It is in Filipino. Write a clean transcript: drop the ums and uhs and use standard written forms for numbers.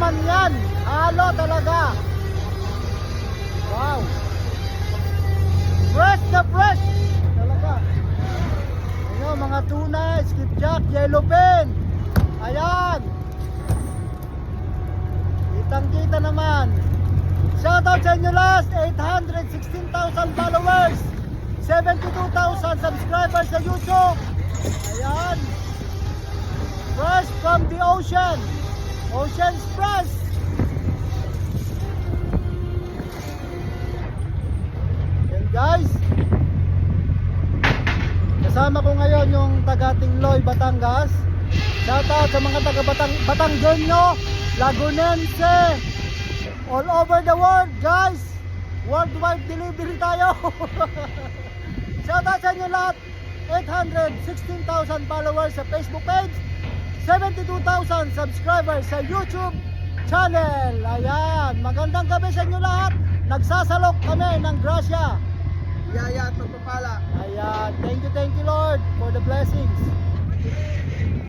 naman yan. Halo talaga. Wow. Fresh na fresh. Talaga. Ayan, mga tuna, skipjack, yellowfin. Ayan. Kitang-kita naman. Shoutout sa inyo last. 816,000 followers. 72,000 subscribers sa YouTube. Ayan. Fresh from the ocean. Ocean's fresh. Yan guys. Kasama ko ngayon yung taga Tingloy, Batangas. Shoutout sa mga taga Batanggenyo, Lagunense, all over the world guys. Worldwide delivery tayo. Shoutout sa inyo lahat. 816,000 followers sa Facebook page, 72,000 subscribers sa YouTube channel. Ayan, magandang gabi sa inyo lahat. Nagsasalok kami ng grasya. Yaya at pagpapala. Ayan, thank you Lord for the blessings.